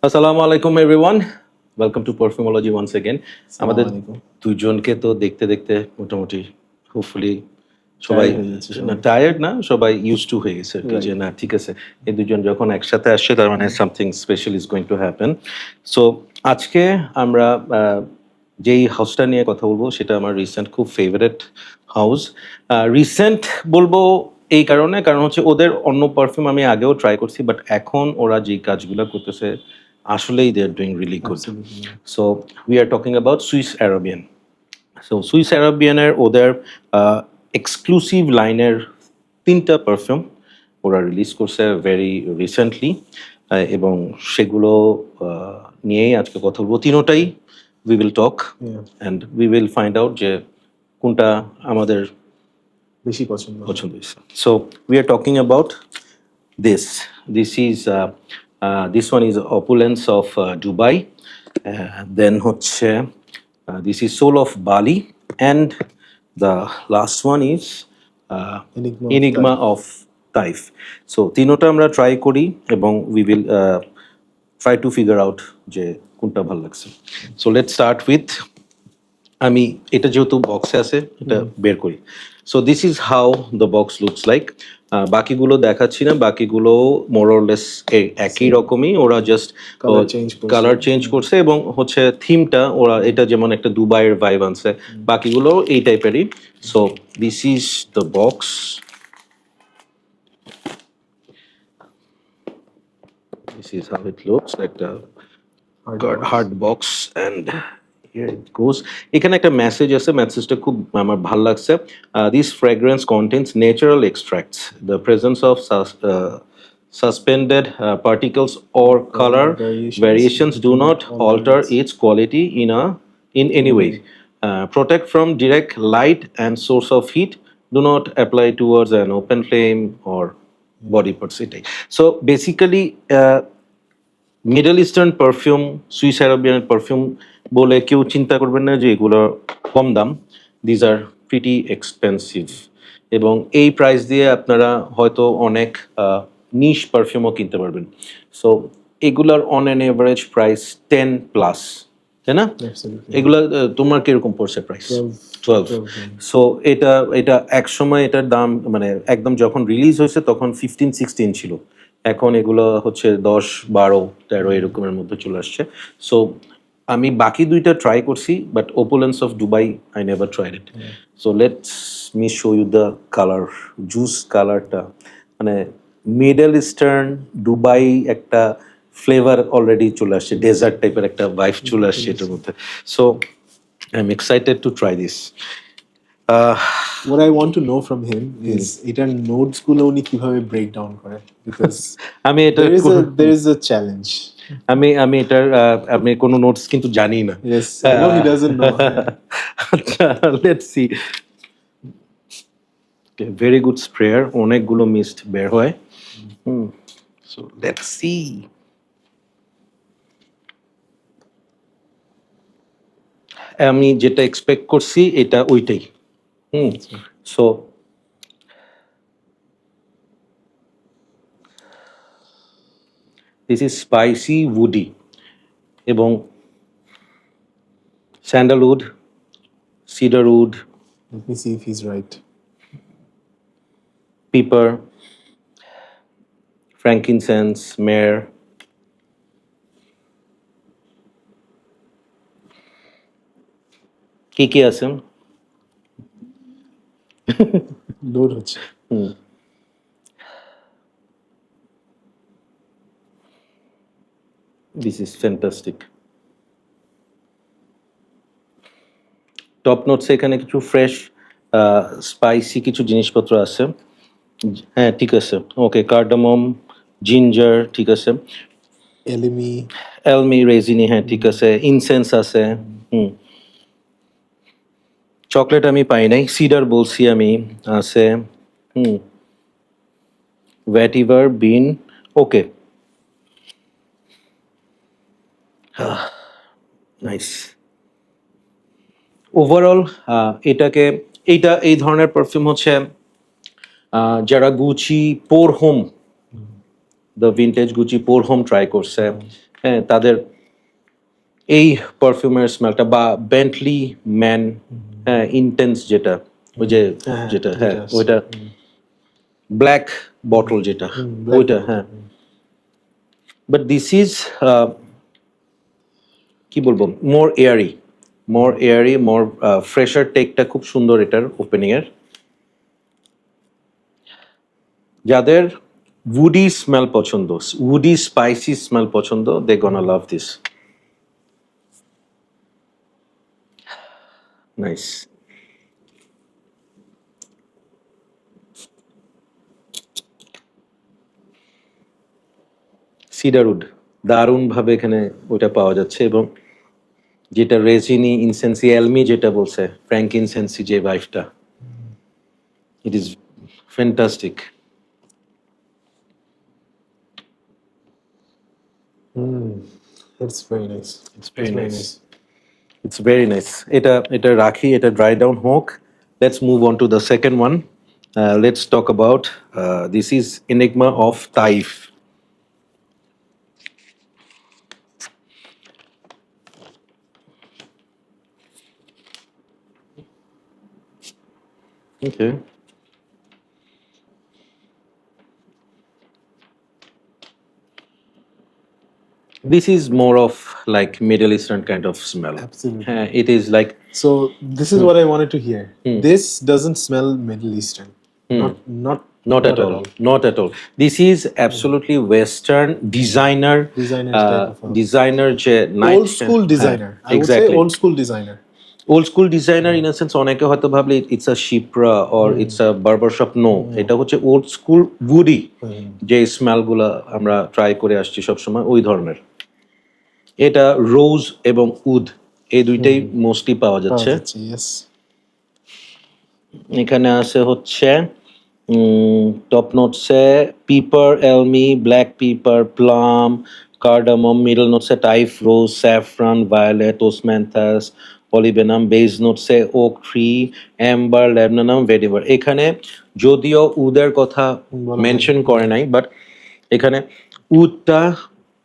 আসসালামু আলাইকুম everyone, welcome to perfumology once again. আমাদের আসসালামু দুইজনকে তো দেখতে দেখতে মোটামুটি হোপফুলি সবাই হয়ে যাচ্ছে সবাই। টায়ার্ড না, সবাই ইউজ টু হয়ে গেছে আর কি, যে Right. না ঠিক আছে এই দুজন যখন একসাথে আসছে তার মানে something special is going to happen. So আজকে আমরা যেই হাউসটা নিয়ে কথা বলবো সেটা আমার রিসেন্ট খুব ফেভারিট হাউস। রিসেন্ট বলবো এই কারণ হচ্ছে ওদের অন্য পারফিউম আমি আগেও ট্রাই করছি, বাট এখন ওরা যে কাজগুলো করতেছে আসলেই they are doing really good. Absolutely. So we are talking about Swiss Arabian. So Swiss অ্যারাবিয়ানের ওদের এক্সক্লুসিভ লাইনের 3টা পারফিউম ওরা রিলিজ করছে ভেরি রিসেন্টলি, এবং সেগুলো নিয়েই আজকে কথা বলবো। তিনোটাই we will talk Yeah. And we will find out যে কোনটা আমাদের বেশি পছন্দ। পছন্দ হয়েছে। So we are talking about this one is opulence of Dubai, then হচ্ছে this is soul of Bali, and the last one is Enigma of Taif. So তিনোটা আমরা ট্রাই করি এবং we will try to figure out যে কোনটা ভালো লাগছে। So let's start with, আমি এটা যেহেতু বক্সে আছে এটা বের করি। So this is how the box looks like. বাকিগুলো দেখাচ্ছি না, বাকিগুলো মোরলেস একই রকমই, ওরা জাস্ট Colour change করছে। কালার চেঞ্জ করছে এবং হচ্ছে থিমটা ওরা এটা যেমন একটা দুবাইয়ের ভাইব আনছে, বাকিগুলো এই টাইপেরই। So this is the box. This is how it looks like, the hard box, and here it goes. এখানে একটা মেসেজ আছে, মেসেজটা খুব আমার ভালো লাগছে। This fragrance contains natural extracts. The presence of suspended particles or color variations do not alter its quality in any way. Protect from direct light and source of heat. Do not apply towards an open flame or body parts. So basically, middle eastern perfume, Swiss Arabian perfume বলে কেউ চিন্তা করবেন না যে এগুলো কম দাম। These are pretty expensive, এবং এই প্রাইস দিয়ে আপনারা হয়তো অনেক নিশ পারফিউমও কিনতে পারবেন। সো এগুলার অন অ্যান এভারেজ প্রাইস 10+, তাই না? Absolutely. এগুলা তোমার কিরকম পড়ছে প্রাইস? 12। সো এটা এক সময় এটার দাম মানে একদম যখন রিলিজ হয়েছে তখন 15-16 ছিল, এখন এগুলো হচ্ছে 10, 12, 13 এরকমের মধ্যে চলে আসছে। সো আমি বাকি দুইটা ট্রাই করছি, but opulence of Dubai I never tried it. So let's me show you the colour, juice কালারটা, মানে মিডল ইস্টার্ন দুবাই একটা ফ্লেভার অলরেডি চলে আসছে, ডেজার্ট টাইপের একটা ভাইব চলে আসছে এটার মধ্যে। So I am excited to try this. What I want to know from him is এটার নোটস গুলো উনি কিভাবে ব্রেক ডাউন করে, because আমি এটা there is a challenge. আমি এটার আমি কোনো নোটস কিন্তু জানি না। Yes, I know he doesn't know. Let's see. Very good sprayer, অনেকগুলো মিস্ট বের হয়। So let's see. আমি যেটা এক্সপেক্ট করছি এটা ওইটাই। So this is spicy woody এবং sandalwood, cedarwood, Let me see if he's right. Pepper, frankincense, myrrh, কি আছে? লোড হচ্ছে। This is fantastic. Top notes এখানে কিছু ফ্রেশ স্পাইসি কিছু জিনিসপত্র আছে। হ্যাঁ ঠিক আছে, ওকে, কার্ডামম, জিঞ্জার, ঠিক আছে, এলমি রেজিনি, হ্যাঁ ঠিক আছে, ইনসেন্স আছে, চকলেট আমি পাই নাই, সিডার বলছি আমি, আছে, ভ্যাটিভার, বিন, ওকে, নাইস। ওভারঅল এইটা এই ধরনের পারফিউম হচ্ছে যারা Gucci poor home, the vintage Gucci poor home try করছে, হ্যাঁ তাদের এই পারফিউমের স্মেলটা বা বেন্টলি ম্যান, হ্যাঁ ইন্টেন্স যেটা ওই যে যেটা হ্যাঁ ওইটা ব্ল্যাক বটল যেটা ওইটা হ্যাঁ বাট দিস ইজ কি বলবো মোর এয়ারি মোর ফ্রেশার টেকটা খুব সুন্দর এটার ওপেনিং এর। যাদের উডি স্মেল পছন্দ, উডি স্পাইসি স্মেল পছন্দ, দে গোনা লাভ দিস। নাইস। সিডারউড দারুণ ভাবে এখানে ওইটা পাওয়া যাচ্ছে এবং যেটা রেজিনি ইনসেন্সি এলমি যেটা বলছে ফ্র্যাঙ্ক ইনসেন্সি যে ভাইফটা, it is fantastic. It's very nice. It's very nice. It's very nice. এটা রাখি, এটা dry down হোক. Let's move on to the second one. Let's talk about this is Enigma of Taif. Okay. This is more of like Middle Eastern kind of smell. Absolutely. It is like So this is what I wanted to hear. This doesn't smell Middle Eastern. Not Not at all. Not at all. This is absolutely Western designer. Designer type of a- Designer যে night old school designer. I would say Exactly. old school designer. Old school designer in a sense অনেকে হয়তো ভাবলে it's a Shipra or it's a barbershop. No, এটা হচ্ছে old school woody যে smell গুলা আমরা try করে আসছি সবসময় ওই ধরনের। এটা রোজ এবং উড এই দুইটাই মোস্টলি পাওয়া যাচ্ছে। Yes. এখানে আছে হচ্ছে টপ নোটসে pepper elemi, black pepper, plum, cardamom, middle নোটসে Taif rose, saffron, violet, osmanthus, olibanum, base নোটসে oak tree, amber, labdanum, vetiver. এখানে যদিও উদের কথা মেনশন করে নাই বাট এখানে উডটা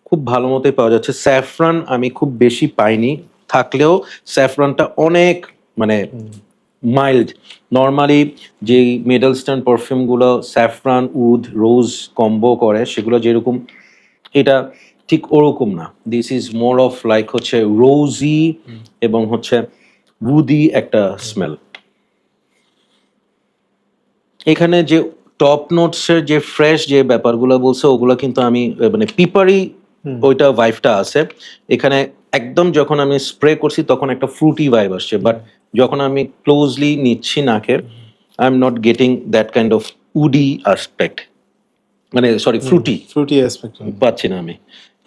খুব ভালো মতোই পাওয়া যাচ্ছে। স্যাফরান আমি খুব বেশি পাইনি, থাকলেও স্যাফরানটা অনেক মানে মাইল্ড। নর্মালি যে মিডল ইস্টার্ন পারফিউমগুলো স্যাফরান উড রোজ কম্বো করে সেগুলো যেরকম, এটা ঠিক ওরকম না। This is more of like হচ্ছে রোজি এবং হচ্ছে উডি একটা স্মেল। এখানে যে টপ নোটসের যে ফ্রেশ যে ব্যাপারগুলো বলছে ওগুলো কিন্তু আমি মানে পিপারি ওইটা ভাইবটা আছে এখানে। একদম যখন আমি স্প্রে করছি তখন একটা ফ্রুটি ভাইব আসছে, বাট যখন আমি ক্লোজলি নিচ্ছি নাকের I am not getting that kind of woody aspect, মানে সরি Fruity aspect. পাচ্ছি না আমি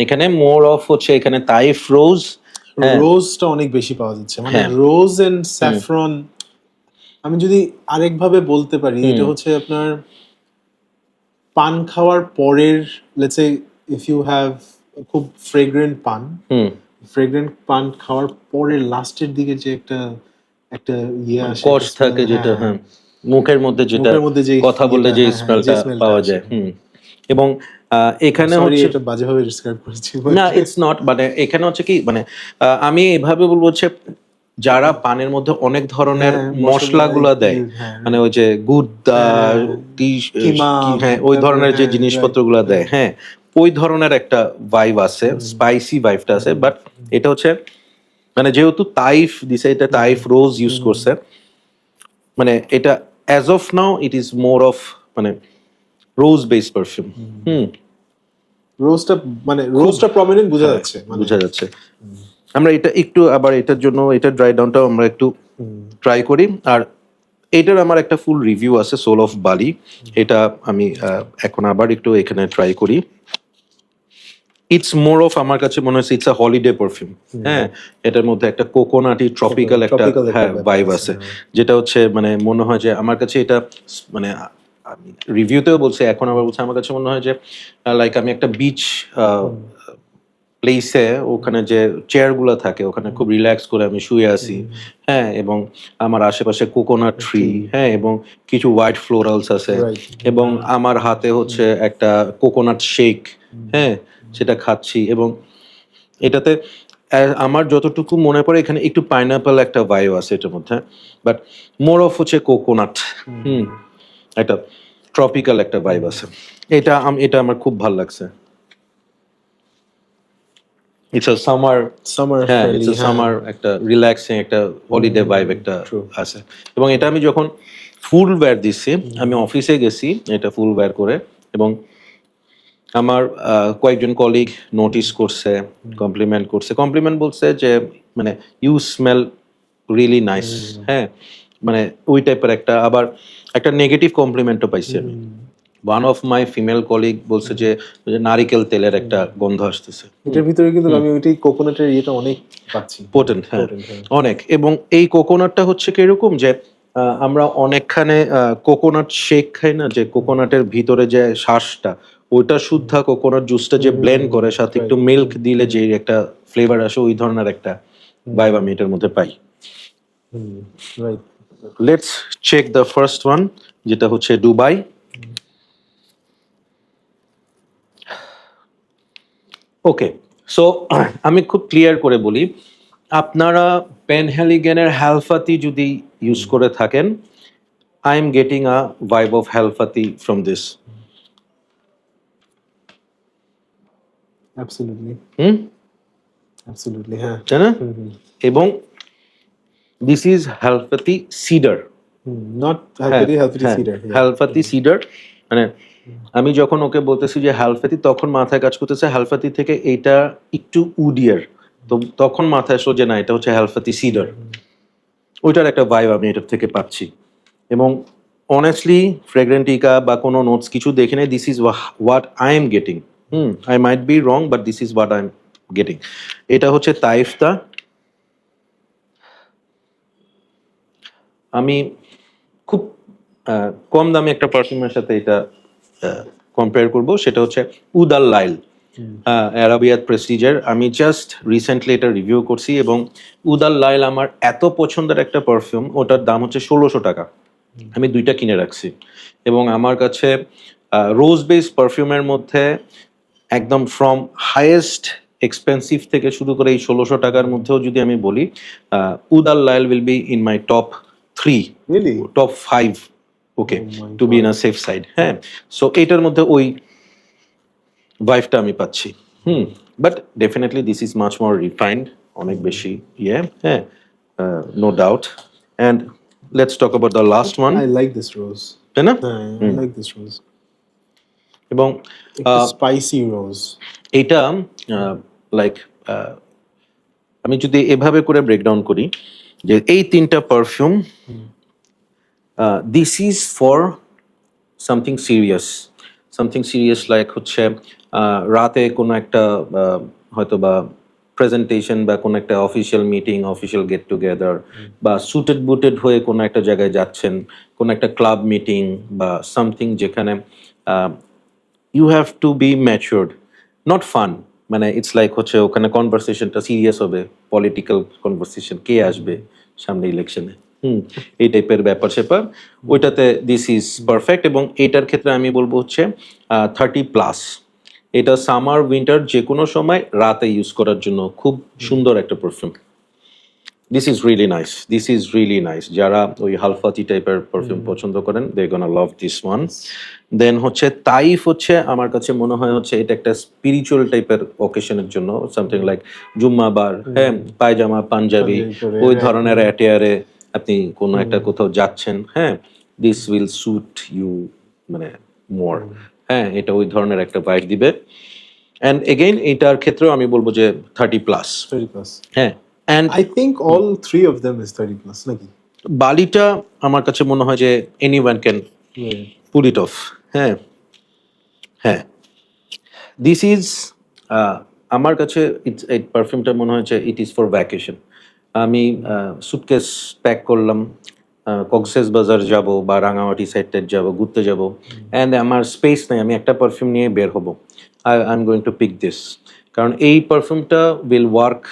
এখানে। মোর অফ হচ্ছে এখানে তাইফ রোজ, রোজটা অনেক বেশি পাওয়া যাচ্ছে, মানে হ্যাঁ। রোজ এন্ড স্যাফরন। আমি যদি আরেকভাবে বলতে পারি এটা হচ্ছে আপনার পান খাওয়ার পরের, let's say if you have খুব ফ্রেগ্রেন্ট পান, ফ্রেগ্রেন্ট পান খাওয়ার পরে লাস্টের দিকে যে একটা একটা ইয়ে আসে, কষ থাকে যেটা, হ্যাঁ মুখের মধ্যে যেটা মুখের মধ্যে যে কথা বললে যে স্মেলটা পাওয়া যায়। এবং এখানে হচ্ছে এটা বাজেভাবে ডিসক্রাইব করেছি না ইটস নট, মানে এখানে হচ্ছে কি মানে আমি এভাবে বলবো হচ্ছে যারা পানের মধ্যে অনেক ধরনের মশলাগুলো দেয়, মানে ওই যে গুদ্দা হ্যাঁ ওই ধরনের যে জিনিসপত্রগুলো দেয়, হ্যাঁ ওই ধরনের একটা ভাইব আছে, স্পাইসি ভাইবটা আছে। বাট এটা হচ্ছে মানে যেহেতু তাইফ দিছে, এটা তাইফ রোজ ইউজ করছে, মানে এটা as of now it is more of মানে রোজ বেসড পারফিউম। রোজটা প্রমিনেন্ট বোঝা যাচ্ছে, বোঝা যাচ্ছে। আমরা এটা একটু আবার এটার জন্য এটা ড্রাই ডাউনটাও আমরা একটু ট্রাই করি। আর এটার আমার একটা ফুল রিভিউ আছে, সোল অফ বালি, এটা আমি এখন আবার একটু এখানে ট্রাই করি। ইটস মোর অফ আমার কাছে মনে হচ্ছে ইটস আ হলিডে পারফিউম। হ্যাঁ এটার মধ্যে একটা কোকোনাটি ট্রপিক্যাল একটা হ্যাঁ ভাইব আছে, যেটা হচ্ছে মানে মনে হয় যে আমার কাছে এটা মানে আমি রিভিউতেও বলছি এখন আবার বলছি আমার কাছে মনে হয় যে লাইক আমি একটা বিচ প্লেসে ওখানে যে চেয়ারগুলো থাকে ওখানে খুব রিল্যাক্স করে আমি শুয়ে আছি, হ্যাঁ এবং আমার আশেপাশে কোকোনাট ট্রি, হ্যাঁ এবং কিছু হোয়াইট ফ্লোরালস আছে, এবং আমার হাতে হচ্ছে একটা কোকোনাট শেক, হ্যাঁ সেটা খাচ্ছি, এবং এটাতে আমার যতটুকু মনে পড়ে এখানে একটু পাইনাপল একটা ভাইব আছে এটার মধ্যে, বাট মোর অফ হচ্ছে কোকোনাট। একটা ট্রপিক্যাল একটা ভাইব আছে। এটা আমার খুব ভালো লাগছে। ইটস আ সামার, সামার হ্যাঁ ফ্রেন্ডলি, ইটস আ সামার একটা রিল্যাক্সিং একটা হলিডে ভাইব একটা true. আছে। এবং এটা আমি যখন ফুল ওয়্যার দিচ্ছি, আমি অফিসে গেছি এটা ফুল ওয়্যার করে, এবং আমার কয়েকজন কলিগ নোটিস করছে, কমপ্লিমেন্ট করছে। কমপ্লিমেন্ট বলছে যে মানে ইউ স্মেল রিয়েলি নাইস, হ্যাঁ মানে ওই টাইপের একটা, আবার একটা নেগেটিভ কমপ্লিমেন্টও পাইছি আমি। One of my female colleague বলছে যে ওই যে নারিকেল তেলের একটা গন্ধ আসতেছে, এটার ভিতরে কিন্তু আমি ওইটাই কোকোনাটের ইয়েটা অনেক পাচ্ছি। পোটেন্ট, হ্যাঁ Potent, হ্যাঁ। অনেক। এবং এই কোকোনাটটা হচ্ছে কিরকম যে আমরা অনেকখানে কোকোনাট শেক খাই না, যে কোকোনাটের ভিতরে যে শ্বাসটা, ওইটা শুদ্ধা কোকোনাট জুসটা যে ব্লেন্ড করে সাথে একটু মিল্ক দিলে যে একটা ফ্লেভার আসে, ওই ধরনের একটা ভাইব আমি এটার মধ্যে পাই। Right. Let's check the first one, যেটা হচ্ছে দুবাই। ওকে, সো আমি খুব ক্লিয়ার করে বলি, আপনারা পেনহেলিগেনের হ্যালফাতি যদি ইউজ করে থাকেন, I am getting a vibe of Halfeti from this. Absolutely, absolutely, হ্যাঁ। তাই না? এবং this is Halfeti cedar. Not healthy cedar. Halfeti cedar, মানে আমি যখন ওকে বলতেছি যে হ্যালফাতি, তখন মাথায় কাজ করতেছে হ্যালফাতি থেকে এইটা একটু উডিয়ার, তো তখন মাথায় আসলো যে না এটা হচ্ছে হ্যালফাতি সিডার। ওইটার একটা ভাইব আমি এটার থেকে পাচ্ছি। এবং অনেস্টলি ফ্রেগ্রেন্টিকা বা কোনো নোটস কিছু দেখে নেই, this is what I am getting. I might be wrong, but this is what I am getting. এটা হচ্ছে তাইফতা। আমি খুব কম দামে একটা পারফিউমের সাথে এটা কম্পেয়ার করব, সেটা হচ্ছে উদ আল লাইল, অ্যারাবিয়াত প্রেস্টিজের। আমি জাস্ট রিসেন্টলি এটা রিভিউ করছি, এবং উদ আল লাইল আমার এত পছন্দের একটা পারফিউম, ওটার দাম হচ্ছে 1600 টাকা। আমি দুইটা কিনে রাখছি, এবং আমার কাছে রোজ বেস পারফিউমের মধ্যে একদম ফ্রম হাইয়েস্ট এক্সপেন্সিভ থেকে শুরু করে এই 1600 টাকার মধ্যেও যদি আমি বলি, Oud Al Lail will be in my top 3, Really? Top 5, okay, Oh my to be in a safe side. হ্যাঁ, সো এইটার মধ্যে ওই ভাইবটা আমি পাচ্ছি। But definitely this is much more refined, অনেক বেশি ইয়ে, হ্যাঁ, no doubt. And let's talk about the last one, I like this rose. তাই না? I like this rose. এবং স্পাইসি রোজ। এইটা লাইক আমি যদি এভাবে করে ব্রেকডাউন করি, যে এই তিনটা perfume, this is for something serious, like হচ্ছে রাতে কোনো একটা হয়তো বা প্রেজেন্টেশন বা কোনো একটা official meeting, official get together, বা সুটেড বুটেড হয়ে কোনো একটা জায়গায় যাচ্ছেন, কোনো একটা ক্লাব মিটিং বা সামথিং, যেখানে you have to be matured, not fun, মানে ইটস লাইক হচ্ছে ওখানে কনভারসেশনটা সিরিয়াস হবে, পলিটিক্যাল কনভারসেশন, কে আসবে সামনে ইলেকশনে, এই টাইপের ব্যাপার স্যাপার, ওইটাতে দিস ইজ পারফেক্ট। এবং এটার ক্ষেত্রে আমি বলবো হচ্ছে 30+। এটা সামার উইন্টার যে কোনো সময় রাতে ইউজ করার জন্য খুব সুন্দর একটা perfume. This is really nice. যারা ওই হালফাতি টাইপের পারফিউম পছন্দ করেন, দে গোনা লাভ দিস ওয়ান। দেন হচ্ছে তাইফ, হচ্ছে আমার কাছে মনে হয় হচ্ছে এটা একটা স্পিরিচুয়াল টাইপের অকেশনের জন্য, সামথিং লাইক জুম্মাবার, হ্যাঁ, পায়জামা পাঞ্জাবি, ওই ধরনের অ্যাটেয়ারে আপনি কোনো একটা কোথাও যাচ্ছেন, হ্যাঁ, দিস উইল সুট ইউ মানে মোর, হ্যাঁ, এটা ওই ধরনের একটা ভাইব দিবে। অ্যান্ড এগেইন এইটার ক্ষেত্রেও আমি বলবো যে 30+, 30+. হ্যাঁ। And I think all three of them is 30+, নাকি? বালিটা আমার কাছে মনে হয় যে anyone can pool it off, হ্যাঁ হ্যাঁ। দিস ইজ আমার কাছে এই পারফিউমটা মনে হয়েছে ইট ইজ ফর ভ্যাকেশন। আমি সুটকেস প্যাক করলাম, কক্সেস বাজার যাব বা রাঙামাটি সাইডটায় যাব, ঘুরতে যাব, অ্যান্ড আমার স্পেস নেই, আমি একটা পারফিউম নিয়ে বের হব, I am going to pick this, কারণ এই পারফিউমটা will work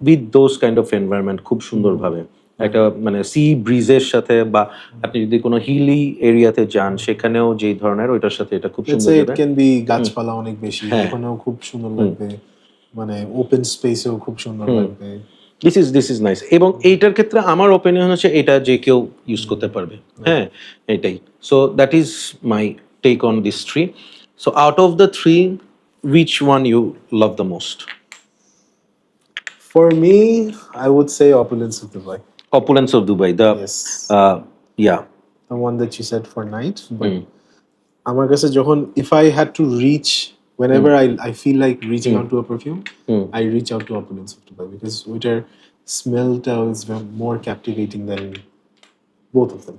with those kind of environment খুব সুন্দরভাবে। একটা মানে সি ব্রিজের সাথে, বা আপনি যদি কোনো হিলি এরিয়াতে যান সেখানেও যেই ধরনের, ওইটার সাথে এটা খুব Let's সুন্দর say it যাবে। can be গাছপালা অনেক বেশি, হ্যাঁ। ওখানেও খুব সুন্দর লাগবে। মানে ওপেন স্পেসেও খুব সুন্দর লাগবে। This is nice. এবং এইটার ক্ষেত্রে আমার ওপিনিয়ন হচ্ছে এটা যে কেউ ইউজ করতে পারবে। হ্যাঁ, এটাই। So that is my take on this three. So out of the three, which one you love the most? For me, I would say Opulence of Dubai. Opulence of Dubai. The Yes. yeah. The one that you said for night. But আমার কাছে যখন if I had to reach whenever I feel like reaching out to a perfume, I reach out to Opulence of Dubai because ওইটার smellটা is more captivating than both of them.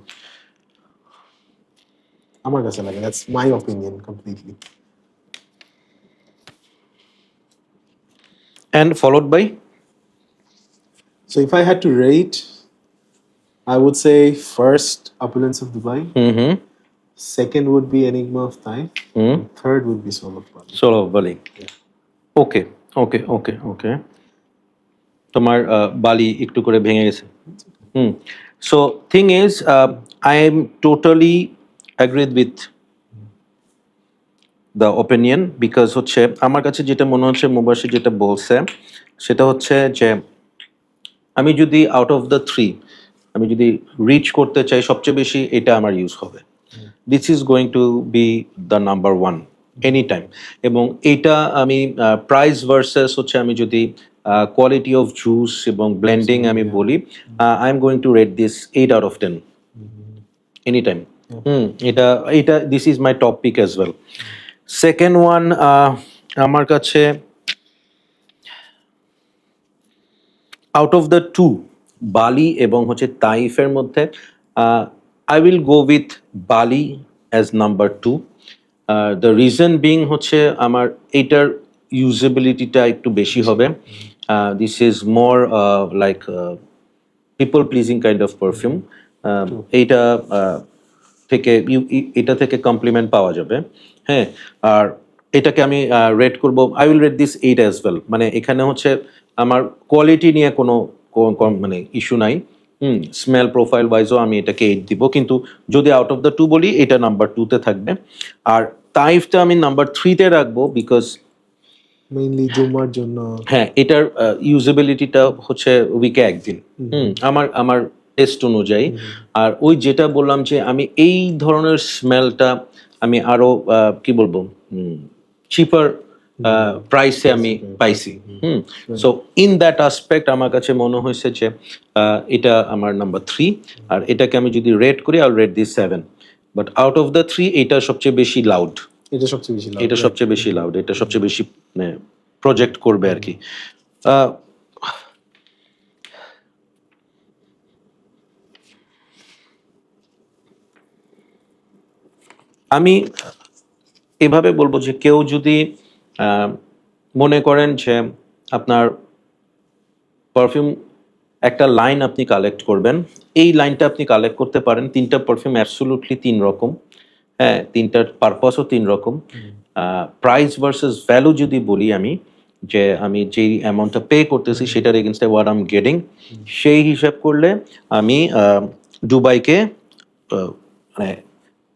আমার কাছে লাগে, that's my opinion completely. And followed by? So if I had to rate, I would say first Opulence of Dubai, second would be Enigma of Time, and third would be Soul of Bali. Soul of Bali. Okay. তোমার বালি একটু করে ভেঙে গেছে। So thing is I am totally agreed with the opinion, because হচ্ছে আমার কাছে যেটা মনে হচ্ছে মুবাশির যেটা বলছে সেটা হচ্ছে যে আমি যদি আউট অফ দ্য থ্রি আমি যদি রিচ করতে চাই সবচেয়ে বেশি এটা আমার ইউজ হবে। This is going to be the number one any time. এবং এইটা আমি প্রাইস ভার্সেস হচ্ছে আমি যদি কোয়ালিটি অফ জুস এবং ব্লেন্ডিং আমি বলি, I am going to rate this 8 out of 10 any time. এটা this is my top pick as well. Second one আমার কাছে আউট অফ দ্য টু বালি এবং হচ্ছে তাইফের মধ্যে I will go with Bali as number two. The reason being হচ্ছে আমার এইটার ইউজেবিলিটিটা একটু বেশি হবে। This is more like people pleasing kind of perfume. এইটা থেকে কমপ্লিমেন্ট পাওয়া যাবে। হ্যাঁ, আর এটাকে আমি রেট করব, I will rate this 8 as well. মানে এখানে হচ্ছে আমার কোয়ালিটি নিয়ে কোনো মানে ইস্যু নাই। স্মেল প্রোফাইল ওয়াইজও আমি এটাকে 8 দিব, কিন্তু যদি আউট অফ দ্য টু বলি এটা নাম্বার 2-তে থাকবে। আর তাইফটা আমি নাম্বার 3-তে রাখবো বিকজ মেইনলি জুমার জন্য। হ্যাঁ, এটার ইউজেবিলিটিটা হচ্ছে উইকে একদিন আমার টেস্ট অনুযায়ী। আর ওই যেটা বললাম যে আমি এই ধরনের স্মেলটা আমি আরো কি বলবো চিপার প্রাইসে আমি পাইছি। সো ইন দ্যাট আসপেক্ট আমার কাছে মনে হয়েছে যে এটা আমার নাম্বার 3। আর এটাকে আমি যদি রেট করি I will rate this 7। But out of the 3 এটা সবচেয়ে বেশি লাউড। এটা সবচেয়ে বেশি লাউড। এটা সবচেয়ে বেশি মানে প্রজেক্ট করবে আর কি। আমি এভাবে বলবো যে কেউ যদি মনে করেন যে আপনার পারফিউম একটা লাইন আপনি কালেক্ট করবেন, এই লাইনটা আপনি কালেক্ট করতে পারেন। 3টা পারফিউম অ্যাবসলিউটলি 3 রকম। হ্যাঁ, 3টার পারপাসও 3 রকম। প্রাইস ভার্সেস ভ্যালু যদি বলি আমি, যে আমি যেই অ্যামাউন্টটা পে করতেছি সেটার এগেনস্টে হোয়াট আই এম গেটিং, সেই হিসাব করলে আমি দুবাইকে মানে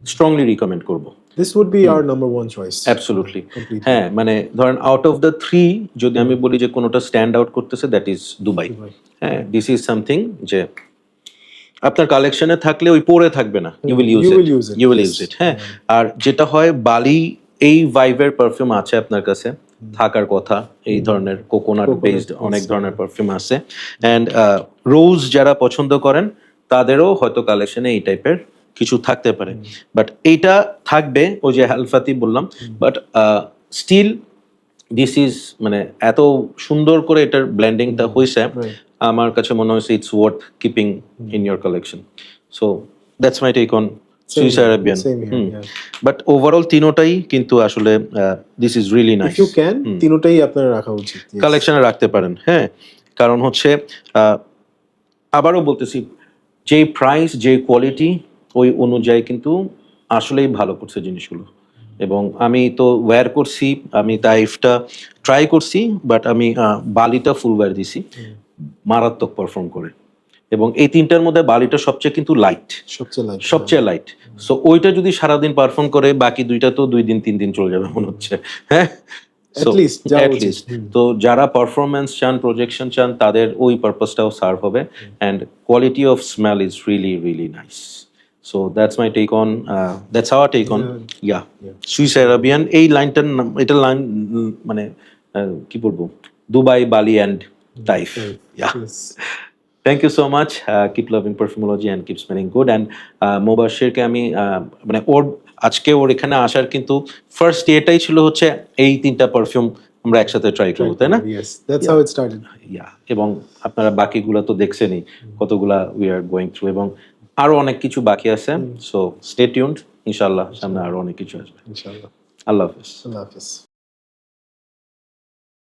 স্ট্রংলি রিকমেন্ড করবো। This would be our number one choice. Absolutely. হ্যাঁ, মানে ধরেন আউট অফ দ্য 3 যদি আমি বলি যে কোনোটা স্ট্যান্ড আউট করতেছে, দ্যাট ইজ দুবাই। হ্যাঁ, দিস ইজ সামথিং যে আপনার কালেকশনে থাকলে ওই পরে থাকবে না, ইউ উইল ইউজ ইট। হ্যাঁ, আর যেটা হয় বালি এই ভাইবের পারফিউম আছে আপনার কাছে থাকার কথা, এই ধরনের কোকোনাট বেসড অনেক ধরনের পারফিউম আছে। অ্যান্ড রোজ যারা পছন্দ করেন তাদেরও হয়তো কালেকশনে এই টাইপের কিছু থাকতে পারে। বাট এইটা থাকবে ওই যে আলফাতি বললাম। বাট স্টিল দিস ইজ মানে এত সুন্দর করে এটার ব্লেন্ডিংটা হয়েছে, আমার কাছে মনে হয়েছে it's worth keeping in your collection. So that's my take on Swiss Arabian. But overall তিনোটাই কিন্তু আসলে this is really nice. If you can তিনোটাই আপনার রাখা উচিত, কালেকশনে রাখতে পারেন। হ্যাঁ, কারণ হচ্ছে আবারও বলতেছি, যে প্রাইস যে কোয়ালিটি ওই অনুযায়ী কিন্তু আসলেই ভালো করছে জিনিসগুলো। এবং আমি তো ওয়্যার করছি, আমি তাইফটা ট্রাই করছি, বাট আমি বালিটা ফুল ওয়্যার দিছি, মারাত্মক পারফর্ম করে। এবং এই 3টার মধ্যে বালিটা সবচেয়ে কিন্তু লাইট, সবচেয়ে লাইট। সো ওইটা যদি সারাদিন পারফর্ম করে, বাকি 2টা তো 2 দিন 3 দিন চলে যাবে মনে হচ্ছে। হ্যাঁ, At least যাওয়া at উচিত। least তো যারা পারফরমেন্স চান প্রজেকশন চান তাদের ওই পারপাসটাও সার্ভ হবে and quality of smell is really really nice so that's my take on that's our take on yeah Swiss Arabian এই লাইনটার নাম এটা লাইন মানে কি বলবো Dubai Bali and Taif yeah Yes. Thank you so much keep loving Perfumology and keep smelling good and মোবাশিরকে আমি মানে ওর আজকে ওর এখানে আসার কিন্তু ফার্স্ট এটাই ছিল হচ্ছে এই তিনটা পারফিউম আমরা একসাথে ট্রাই করবো তাই না Yes, that's how it started. ইয়া এবং আপনারা বাকিগুলা তো দেখছেনই কতগুলা উই আর গোয়িং থ্রু এবং আরো অনেক কিছু বাকি আছে সো স্টে টিউনড ইনশাআল্লাহ সামনে আরো অনেক কিছু আসবে Inshallah. আল্লাহ হাফেজ Allah Hafiz.